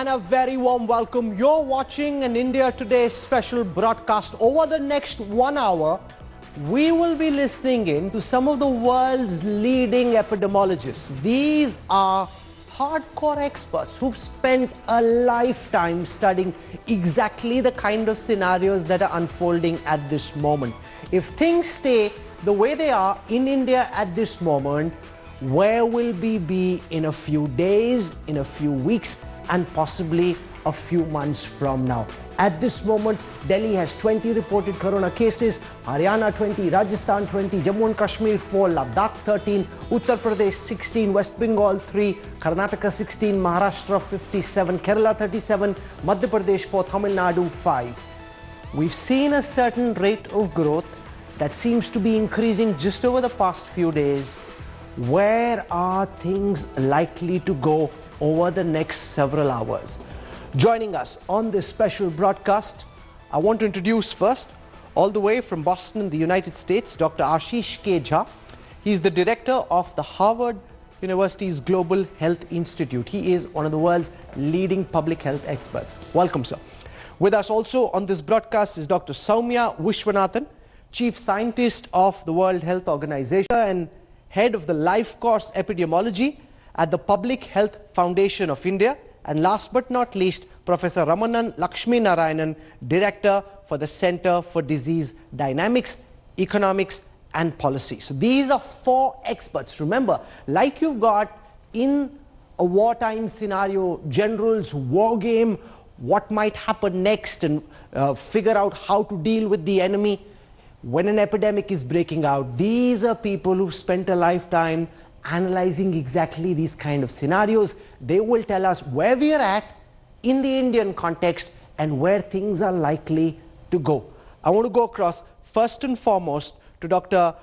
and a very warm welcome. You're watching an India Today special broadcast. Over the next 1 hour, we will be listening in to some of the world's leading epidemiologists. These are hardcore experts who've spent a lifetime studying exactly the kind of scenarios that are unfolding at this moment. If things stay the way they are in India at this moment, where will we be in a few days, in a few weeks, and possibly a few months from now? At this moment, Delhi has 20 reported corona cases, Haryana 20, Rajasthan 20, Jammu and Kashmir 4, Ladakh 13, Uttar Pradesh 16, West Bengal 3, Karnataka 16, Maharashtra 57, Kerala 37, Madhya Pradesh 4, Tamil Nadu 5. We've seen a certain rate of growth that seems to be increasing just over the past few days. Where are things likely to go over the next several hours? Joining us on this special broadcast, I want to introduce first, all the way from Boston in the United States, Dr. Ashish K. Jha. He's the director of the Harvard University's Global Health Institute. He is one of the world's leading public health experts. Welcome, sir. With us also on this broadcast is Dr. Soumya Vishwanathan, Chief Scientist of the World Health Organization and Head of the Life Course Epidemiology at the Public Health Foundation of India. And last but not least, Professor Ramanan Lakshmi Narayanan, Director for the Center for Disease Dynamics, Economics and Policy. So these are 4 experts. Remember, like you've got in a wartime scenario, generals war game, what might happen next and figure out how to deal with the enemy. When an epidemic is breaking out, these are people who've spent a lifetime analyzing exactly these kind of scenarios. They will tell us where we are at in the Indian context and where things are likely to go. I want to go across first and foremost to Dr.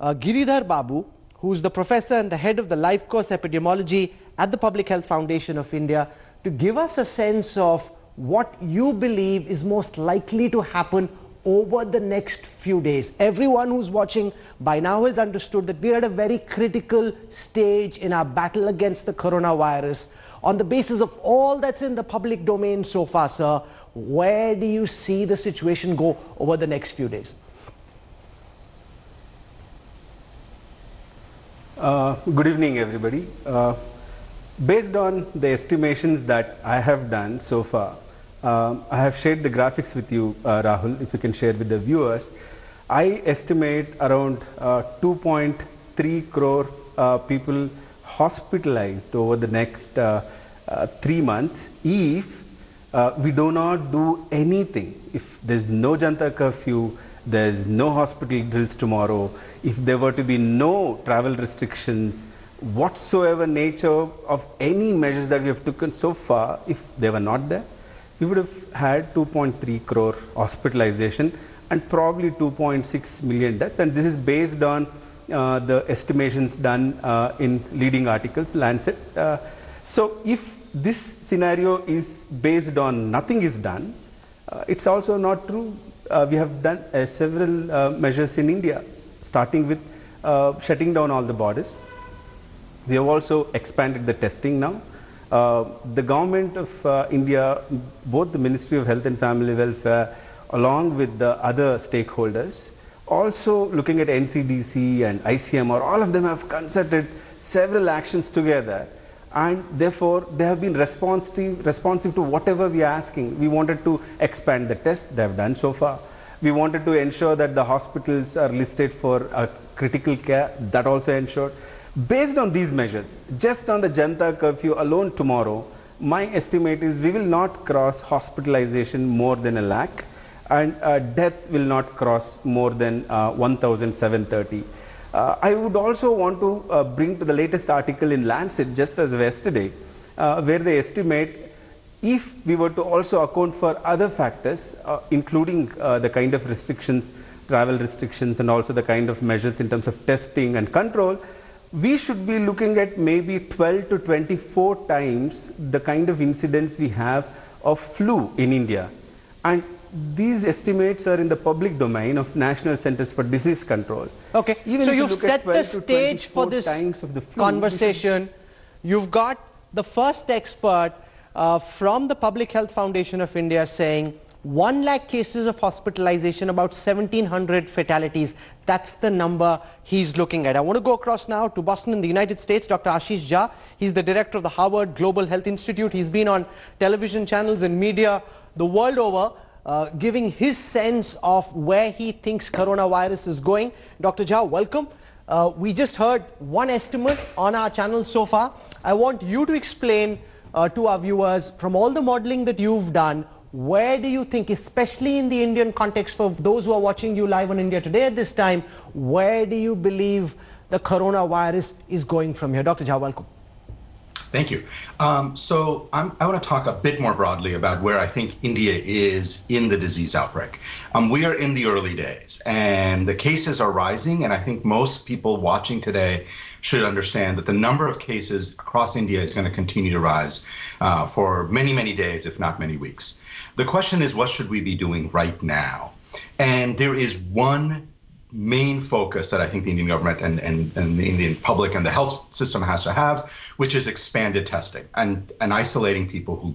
Giridhar Babu, who's the professor and the head of the Life Course Epidemiology at the Public Health Foundation of India, to give us a sense of what you believe is most likely to happen over the next few days. Everyone who's watching by now has understood that we're at a very critical stage in our battle against the coronavirus. On the basis of all that's in the public domain so far, sir, where do you see the situation go over the next few days? Good evening, everybody. Based on the estimations that I have done so far, I have shared the graphics with you, Rahul, if you can share with the viewers. I estimate around 2.3 crore people hospitalized over the next 3 months if we do not do anything. If there's no Janta curfew, there's no hospital drills tomorrow, if there were to be no travel restrictions, whatsoever nature of any measures that we have taken so far, if they were not there, we would have had 2.3 crore hospitalization and probably 2.6 million deaths. And this is based on the estimations done in leading articles, Lancet. So if this scenario is based on nothing is done, it's also not true. We have done several measures in India, starting with shutting down all the borders. We have also expanded the testing now. The government of India, both the Ministry of Health and Family Welfare, along with the other stakeholders, also looking at NCDC and ICMR, all of them have concerted several actions together, and therefore they have been responsive to whatever we are asking. We wanted to expand the tests, they have done so far. We wanted to ensure that the hospitals are listed for critical care, that also ensured. Based on these measures, just on the Janta curfew alone tomorrow, my estimate is we will not cross hospitalization more than 1 lakh, and deaths will not cross more than 1,730. I would also want to bring to the latest article in Lancet just as of yesterday, where they estimate if we were to also account for other factors, including the kind of restrictions, travel restrictions, and also the kind of measures in terms of testing and control, we should be looking at maybe 12 to 24 times the kind of incidence we have of flu in India. And these estimates are in the public domain of National Centers for Disease Control. Okay, so you've set the stage for this conversation. You've got the first expert from the Public Health Foundation of India saying 1 lakh cases of hospitalization, about 1,700 fatalities. That's the number he's looking at. I want to go across now to Boston in the United States. Dr. Ashish Jha, he's the director of the Harvard Global Health Institute. He's been on television channels and media the world over, giving his sense of where he thinks coronavirus is going. Dr. Jha, welcome. We just heard one estimate on our channel so far. I want you to explain to our viewers, from all the modeling that you've done, where do you think, especially in the Indian context, for those who are watching you live on India Today at this time, where do you believe the coronavirus is going from here? Dr. Jha, welcome. Thank you. I want to talk a bit more broadly about where I think India is in the disease outbreak. We are in the early days, and the cases are rising, and I think most people watching today should understand that the number of cases across India is going to continue to rise for many, many days, if not many weeks. The question is, what should we be doing right now? And there is one main focus that I think the Indian government and the Indian public and the health system has to have, which is expanded testing and isolating people who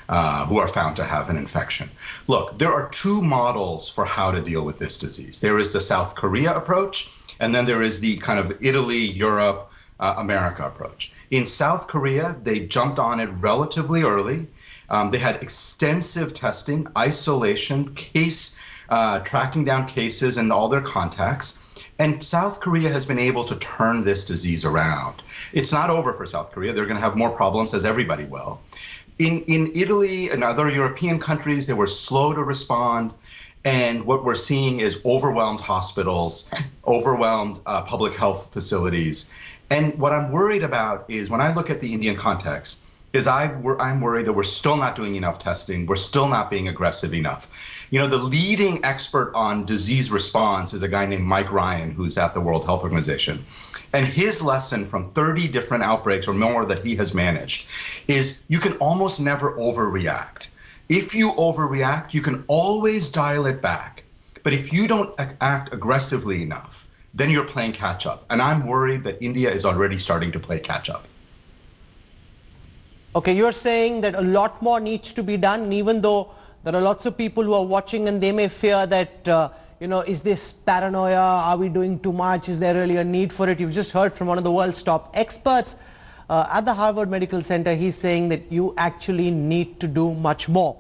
are found to have an infection. Look, there are two models for how to deal with this disease. There is the South Korea approach, and then there is the kind of Italy, Europe, America approach. In South Korea, they jumped on it relatively early. They had extensive testing, isolation, tracking down cases and all their contacts. And South Korea has been able to turn this disease around. It's not over for South Korea. They're going to have more problems, as everybody will. In Italy and other European countries, they were slow to respond. And what we're seeing is overwhelmed hospitals, overwhelmed public health facilities. And what I'm worried about is, when I look at the Indian context, I'm worried that we're still not doing enough testing. We're still not being aggressive enough. You know, the leading expert on disease response is a guy named Mike Ryan, who's at the World Health Organization. And his lesson from 30 different outbreaks or more that he has managed is you can almost never overreact. If you overreact, you can always dial it back. But if you don't act aggressively enough, then you're playing catch up. And I'm worried that India is already starting to play catch up. Okay, you're saying that a lot more needs to be done, and even though there are lots of people who are watching and they may fear that, is this paranoia? Are we doing too much? Is there really a need for it? You've just heard from one of the world's top experts at the Harvard Medical Center. He's saying that you actually need to do much more.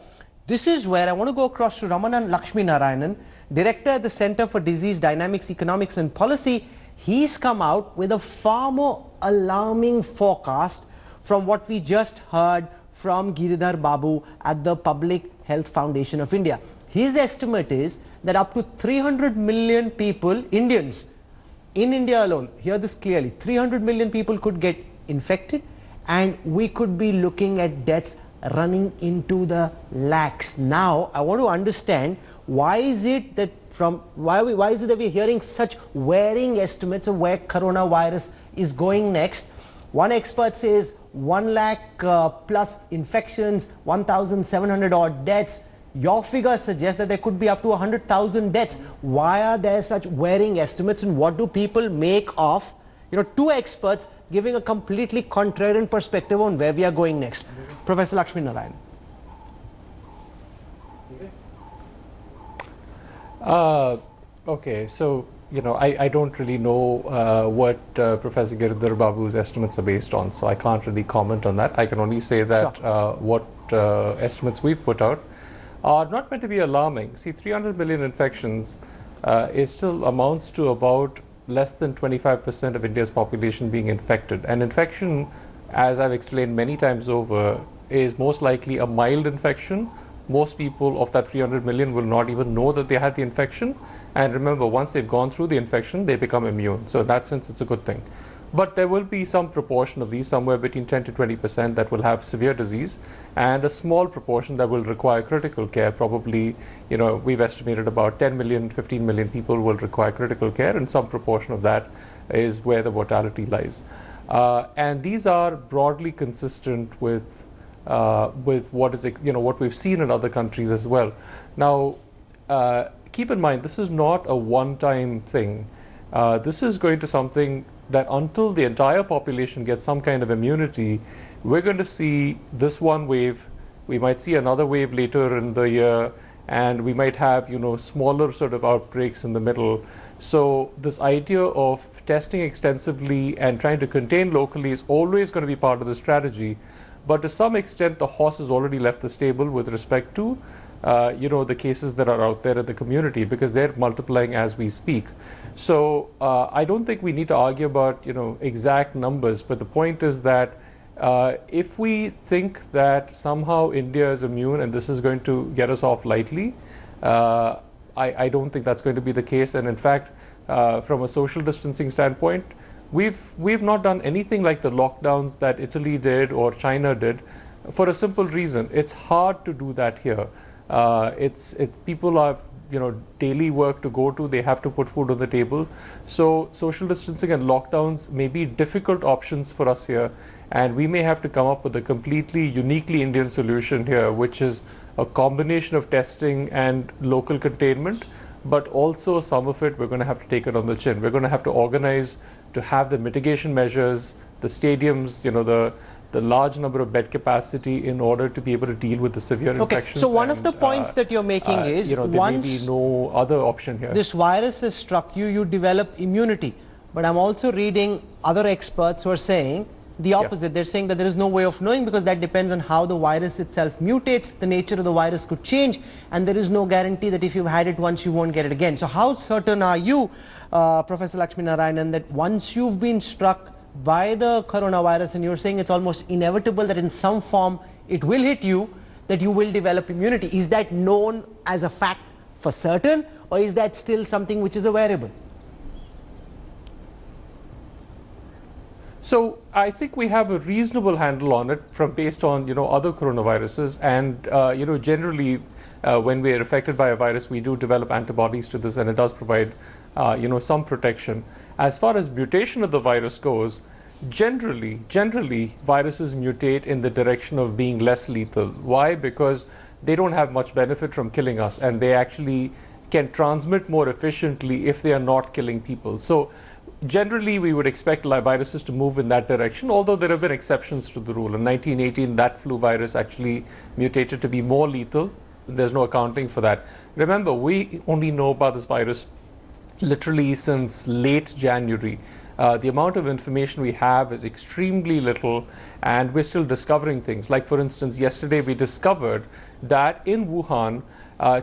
This is where I want to go across to Ramanan Lakshminarayanan, director at the Center for Disease Dynamics, Economics and Policy. He's come out with a far more alarming forecast from what we just heard from Giridhar Babu at the Public Health Foundation of India. His estimate is that up to 300 million people, Indians, in India alone, hear this clearly, 300 million people could get infected, and we could be looking at deaths running into the lakhs. Now, I want to understand, why is it that we're hearing such varying estimates of where coronavirus is going next? One expert says 1 lakh plus infections, 1,700 odd deaths. Your figures suggest that there could be up to 100,000 deaths. Why are there such varying estimates, and what do people make of, two experts giving a completely contrarian perspective on where we are going next? Professor Lakshminarayanan. Okay, so I don't really know what Professor Giridhar Babu's estimates are based on, so I can't really comment on that. I can only say that sure. What estimates we've put out are not meant to be alarming. See, 300 million infections it still amounts to about less than 25% of India's population being infected. And infection, as I've explained many times over, is most likely a mild infection. Most people of that 300 million will not even know that they had the infection. And remember, once they've gone through the infection, they become immune. So in that sense, it's a good thing. But there will be some proportion of these, somewhere between 10 to 20%, that will have severe disease, and a small proportion that will require critical care. Probably, we've estimated about 10 million, 15 million people will require critical care, and some proportion of that is where the mortality lies. And these are broadly consistent with what is, what we've seen in other countries as well. Now, keep in mind, this is not a one-time thing. This is going to something that until the entire population gets some kind of immunity, we're going to see this one wave, we might see another wave later in the year, and we might have, smaller sort of outbreaks in the middle. So this idea of testing extensively and trying to contain locally is always going to be part of the strategy. But to some extent, the horse has already left the stable with respect to, the cases that are out there in the community, because they're multiplying as we speak. So I don't think we need to argue about, exact numbers. But the point is that if we think that somehow India is immune and this is going to get us off lightly, I don't think that's going to be the case. And in fact, from a social distancing standpoint, we've not done anything like the lockdowns that Italy did or China did, for a simple reason. It's hard to do that here. It's people have daily work to go to. They have to put food on the table. So social distancing and lockdowns may be difficult options for us here, and we may have to come up with a completely uniquely Indian solution here, which is a combination of testing and local containment. But also some of it, we're going to have to take it on the chin. We're going to have to organize to have the mitigation measures, the stadiums, the large number of bed capacity in order to be able to deal with the severe infections. So one of the points that you're making is there may be no other option here. This virus has struck you, you develop immunity. But I'm also reading other experts who are saying the opposite. Yeah. They're saying that there is no way of knowing, because that depends on how the virus itself mutates. The nature of the virus could change, and there is no guarantee that if you've had it once, you won't get it again. So how certain are you, Professor Lakshminarayanan, that once you've been struck by the coronavirus and you're saying it's almost inevitable that in some form it will hit you, that you will develop immunity? Is that known as a fact for certain, or is that still something which is a variable? So I think we have a reasonable handle on it based on other coronaviruses, and generally when we are affected by a virus, we do develop antibodies to this, and it does provide some protection. As far as mutation of the virus goes, generally viruses mutate in the direction of being less lethal. Why? Because they don't have much benefit from killing us, and they actually can transmit more efficiently if they are not killing people. So generally, we would expect viruses to move in that direction, although there have been exceptions to the rule. In 1918, that flu virus actually mutated to be more lethal. There's no accounting for that. Remember, we only know about this virus literally since late January. The amount of information we have is extremely little, and we're still discovering things. Like, for instance, yesterday we discovered that in Wuhan,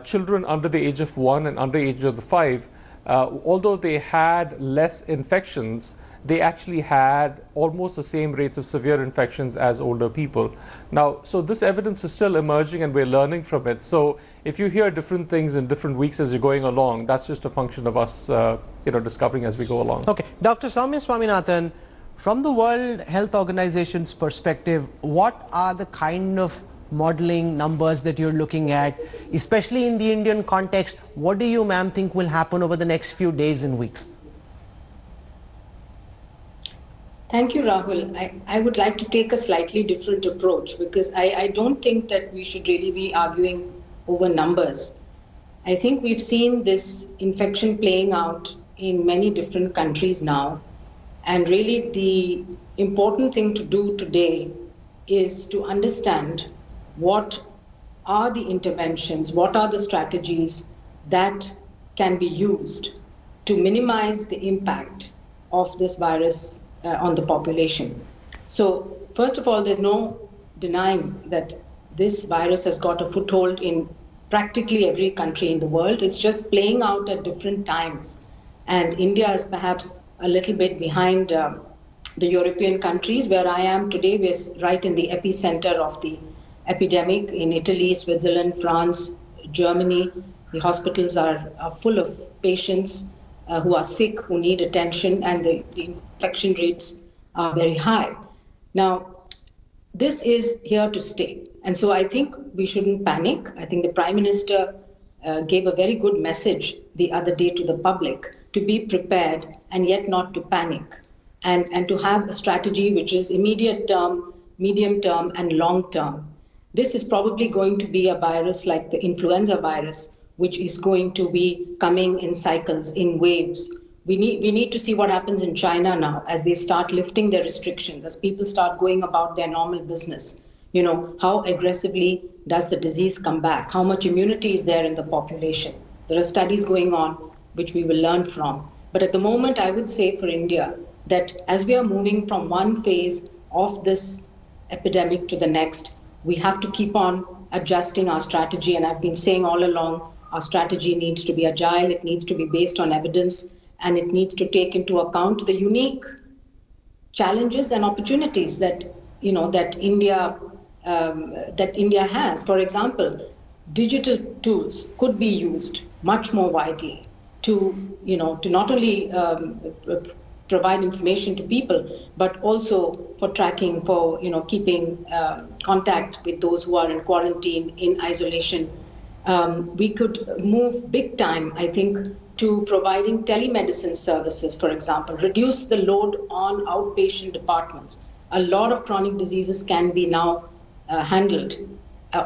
children under the age of 1 and under the age of 5, although they had less infections, they actually had almost the same rates of severe infections as older people. Now, so this evidence is still emerging, and we're learning from it. So if you hear different things in different weeks as you're going along, that's just a function of us discovering as we go along. Okay. Dr. Soumya Swaminathan, from the World Health Organization's perspective, what are the kind of modeling numbers that you're looking at, especially in the Indian context? What do you, ma'am, think will happen over the next few days and weeks? Thank you, Rahul. I would like to take a slightly different approach, because I don't think that we should really be arguing over numbers. I think we've seen this infection playing out in many different countries now. And really the important thing to do today is to understand what are the interventions, what are the strategies that can be used to minimize the impact of this virus on the population. So first of all, there's no denying that this virus has got a foothold in practically every country in the world. It's just playing out at different times. And India is perhaps a little bit behind the European countries. Where I am today, we're right in the epicenter of the epidemic in Italy, Switzerland, France, Germany. The hospitals are full of patients who are sick, who need attention, and the infection rates are very high. Now, this is here to stay. And so I think we shouldn't panic. I think the Prime Minister gave a very good message the other day to the public to be prepared and yet not to panic, and to have a strategy which is immediate term, medium term, and long term. This is probably going to be a virus like the influenza virus, which is going to be coming in cycles, in waves, we need to see what happens in China now as they start lifting their restrictions, as people start going about their normal business. You know, how aggressively does the disease come back? How much immunity is there in the population? There are studies going on which we will learn from. But at the moment, I would say for India that as we are moving from one phase of this epidemic to the next, we have to keep on adjusting our strategy. And I've been saying all along, our strategy needs to be agile, it needs to be based on evidence, and it needs to take into account the unique challenges and opportunities that that India has. For example, digital tools could be used much more widely to not only provide information to people, but also for tracking, for keeping contact with those who are in quarantine, in isolation. We could move big time, I think, to providing telemedicine services, for example, reduce the load on outpatient departments. A lot of chronic diseases can be now handled,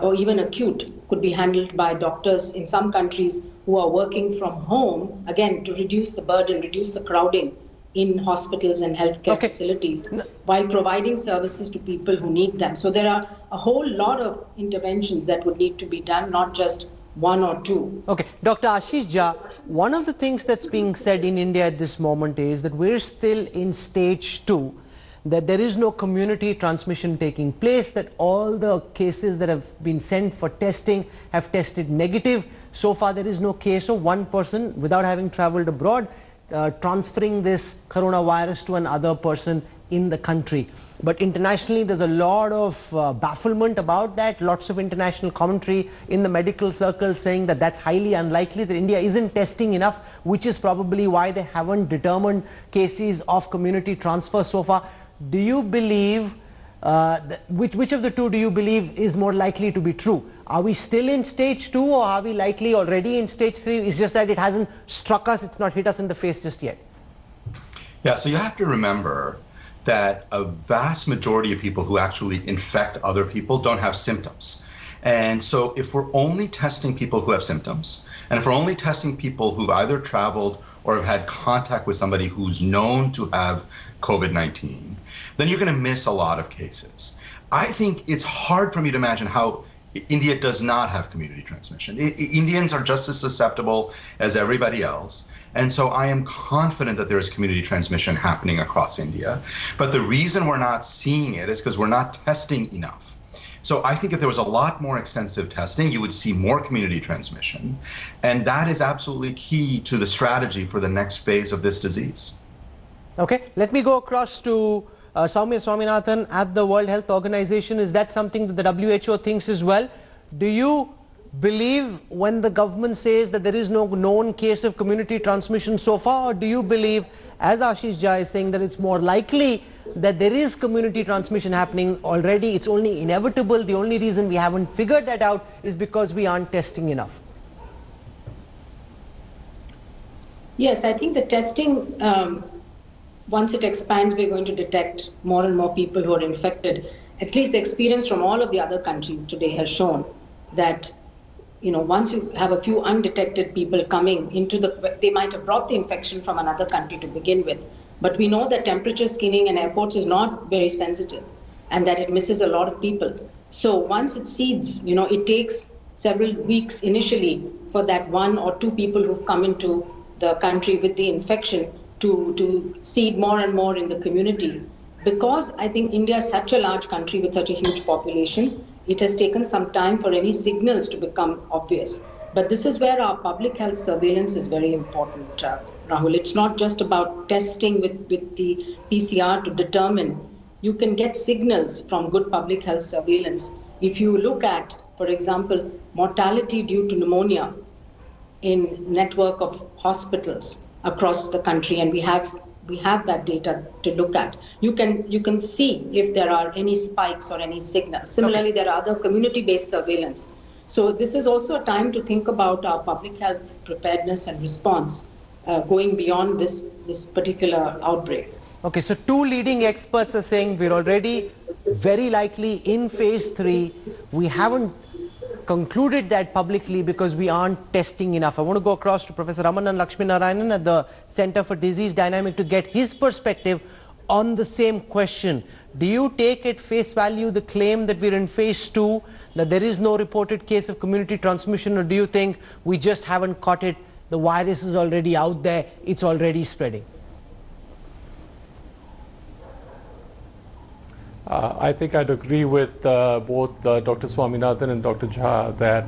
or even acute, could be handled by doctors in some countries who are working from home, again, to reduce the burden, reduce the crowding in hospitals and healthcare facilities, while providing services to people who need them. So there are a whole lot of interventions that would need to be done, not just one or two. Okay, Dr. Ashish Jha, one of the things that's being said in India at this moment is that we're still in stage 2, that there is no community transmission taking place, that all the cases that have been sent for testing have tested negative. So far, there is no case of one person without having traveled abroad transferring this coronavirus to another person in the country. But internationally, there's a lot of bafflement about that, lots of international commentary in the medical circles saying that that's highly unlikely, that India isn't testing enough, which is probably why they haven't determined cases of community transfer so far. Do you believe, which of the two do you believe is more likely to be true? Are we still in stage 2 or are we likely already in stage 3? It's just that it hasn't struck us, it's not hit us in the face just yet. Yeah, so you have to remember that a vast majority of people who actually infect other people don't have symptoms. And so if we're only testing people who have symptoms, and if we're only testing people who've either traveled or have had contact with somebody who's known to have COVID-19, then you're going to miss a lot of cases. I think it's hard for me to imagine how India does not have community transmission. Indians are just as susceptible as everybody else. And so I am confident that there is community transmission happening across India. But the reason we're not seeing it is because we're not testing enough. So I think if there was a lot more extensive testing, you would see more community transmission. And that is absolutely key to the strategy for the next phase of this disease. Okay, let me go across to Soumya Swaminathan at the World Health Organization. Is that something that the WHO thinks as well? Do you believe when the government says that there is no known case of community transmission so far, or do you believe, as Ashish Jha is saying, that it's more likely that there is community transmission happening already? It's only inevitable. The only reason we haven't figured that out is because we aren't testing enough. Yes, I think the testing, once it expands, we're going to detect more and more people who are infected. At least the experience from all of the other countries today has shown that, once you have a few undetected people coming into they might have brought the infection from another country to begin with. But we know that temperature screening in airports is not very sensitive and that it misses a lot of people. So once it seeds, it takes several weeks initially for that 1 or 2 people who've come into the country with the infection to seed more and more in the community. Because I think India is such a large country with such a huge population, it has taken some time for any signals to become obvious. But this is where our public health surveillance is very important, Rahul. It's not just about testing with the PCR to determine. You can get signals from good public health surveillance. If you look at, for example, mortality due to pneumonia in network of hospitals across the country, and we have that data to look at. You can see if there are any spikes or any signals. Similarly, there are other community-based surveillance. So this is also a time to think about our public health preparedness and response going beyond this particular outbreak. Okay, so 2 leading experts are saying we're already very likely in phase 3. We haven't concluded that publicly because we aren't testing enough. I want to go across to Professor Ramanan Lakshminarayanan at the Center for Disease Dynamic to get his perspective on the same question. Do you take at face value the claim that we're in phase 2, that there is no reported case of community transmission, or do you think we just haven't caught it, the virus is already out there, it's already spreading? I think I'd agree with both Dr. Swaminathan and Dr. Jha that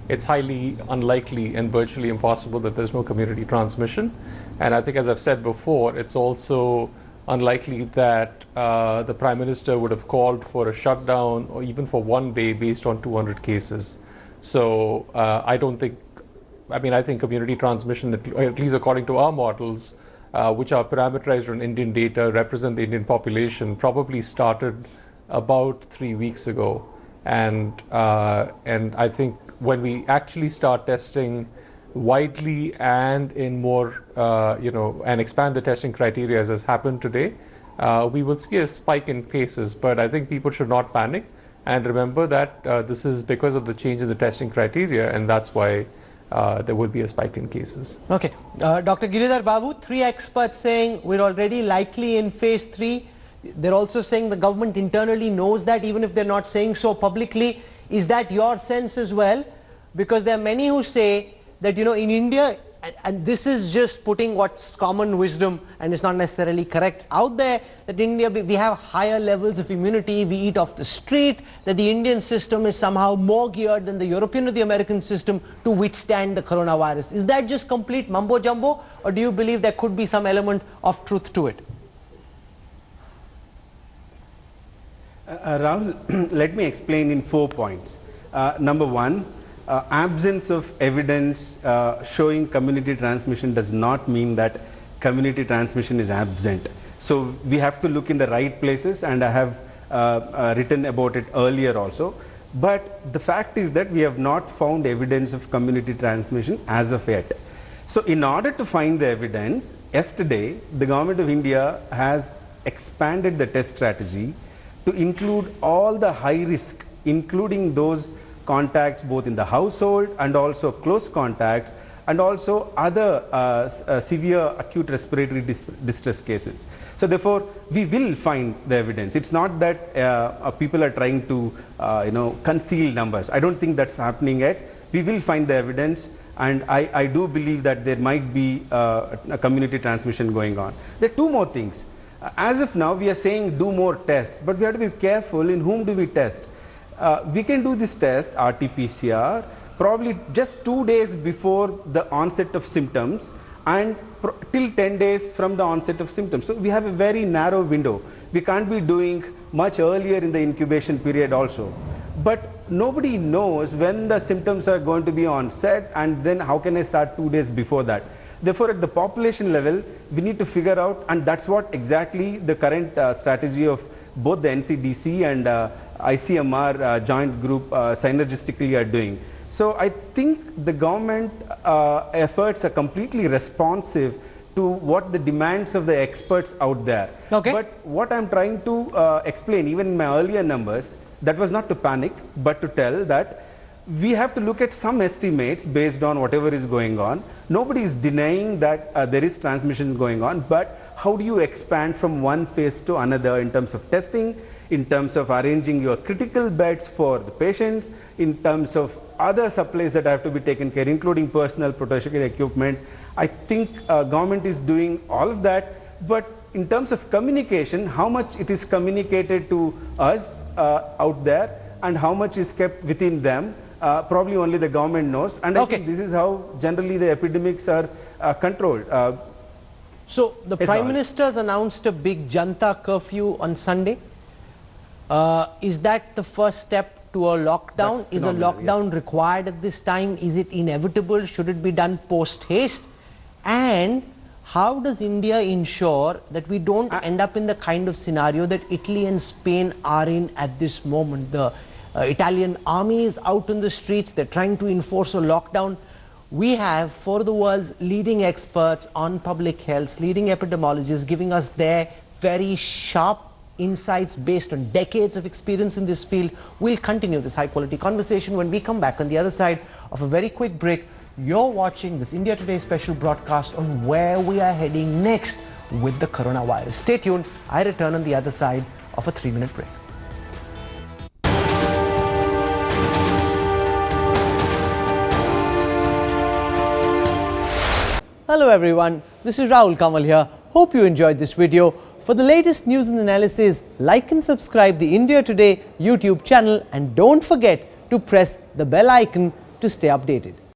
it's highly unlikely and virtually impossible that there's no community transmission. And I think, as I've said before, it's also unlikely that the Prime Minister would have called for a shutdown or even for one day based on 200 cases. So I think community transmission, at least according to our models, which are parameterized on Indian data, represent the Indian population, probably started about 3 weeks ago. And I think when we actually start testing widely and in more, and expand the testing criteria as has happened today, we will see a spike in cases. But I think people should not panic and remember that this is because of the change in the testing criteria, and that's why there will be a spike in cases. Okay. Dr. Giridhar Babu, 3 experts saying we're already likely in phase 3. They're also saying the government internally knows that, even if they're not saying so publicly. Is that your sense as well? Because there are many who say that, in India, and this is just putting what's common wisdom and it's not necessarily correct out there, that in India we have higher levels of immunity, we eat off the street, that the Indian system is somehow more geared than the European or the American system to withstand the coronavirus. Is that just complete mumbo jumbo, or do you believe there could be some element of truth to it? Rahul, let me explain in 4 points. Number 1, absence of evidence showing community transmission does not mean that community transmission is absent. So we have to look in the right places, and I have written about it earlier also. But the fact is that we have not found evidence of community transmission as of yet. So in order to find the evidence, yesterday the Government of India has expanded the test strategy to include all the high risk, including those contacts both in the household and also close contacts, and also other severe acute respiratory distress cases. So therefore, we will find the evidence. It's not that people are trying to conceal numbers. I don't think that's happening yet. We will find the evidence, and I do believe that there might be a community transmission going on. There are 2 more things. As of now, we are saying do more tests, but we have to be careful in whom do we test. We can do this test, RT-PCR, probably just 2 days before the onset of symptoms and till 10 days from the onset of symptoms. So we have a very narrow window. We can't be doing much earlier in the incubation period also. But nobody knows when the symptoms are going to be onset, and then how can I start 2 days before that. Therefore, at the population level, we need to figure out, and that's what exactly the current strategy of both the NCDC and ICMR joint group synergistically are doing. So I think the government efforts are completely responsive to what the demands of the experts out there. Okay. But what I'm trying to explain, even in my earlier numbers, that was not to panic, but to tell that we have to look at some estimates based on whatever is going on. Nobody is denying that there is transmission going on, but how do you expand from one phase to another in terms of testing, in terms of arranging your critical beds for the patients, in terms of other supplies that have to be taken care, including personal protective equipment. I think government is doing all of that, but in terms of communication, how much it is communicated to us out there and how much is kept within them, probably only the government knows. And I think this is how generally the epidemics are controlled. So the Prime Minister's announced a big Janta curfew on Sunday. Is that the first step to a lockdown? Is a lockdown required at this time? Is it inevitable? Should it be done post haste? And how does India ensure that we don't end up in the kind of scenario that Italy and Spain are in at this moment? The Italian army is out in the streets, they're trying to enforce a lockdown. We have 4 of the world's leading experts on public health, leading epidemiologists, giving us their very sharp insights based on decades of experience in this field. We'll continue this high-quality conversation when we come back on the other side of a very quick break. You're watching this India Today special broadcast on where we are heading next with the coronavirus. Stay tuned. I return on the other side of a 3-minute break. Hello everyone, this is Rahul Kanwal here. Hope you enjoyed this video. For the latest news and analysis, like and subscribe the India Today YouTube channel and don't forget to press the bell icon to stay updated.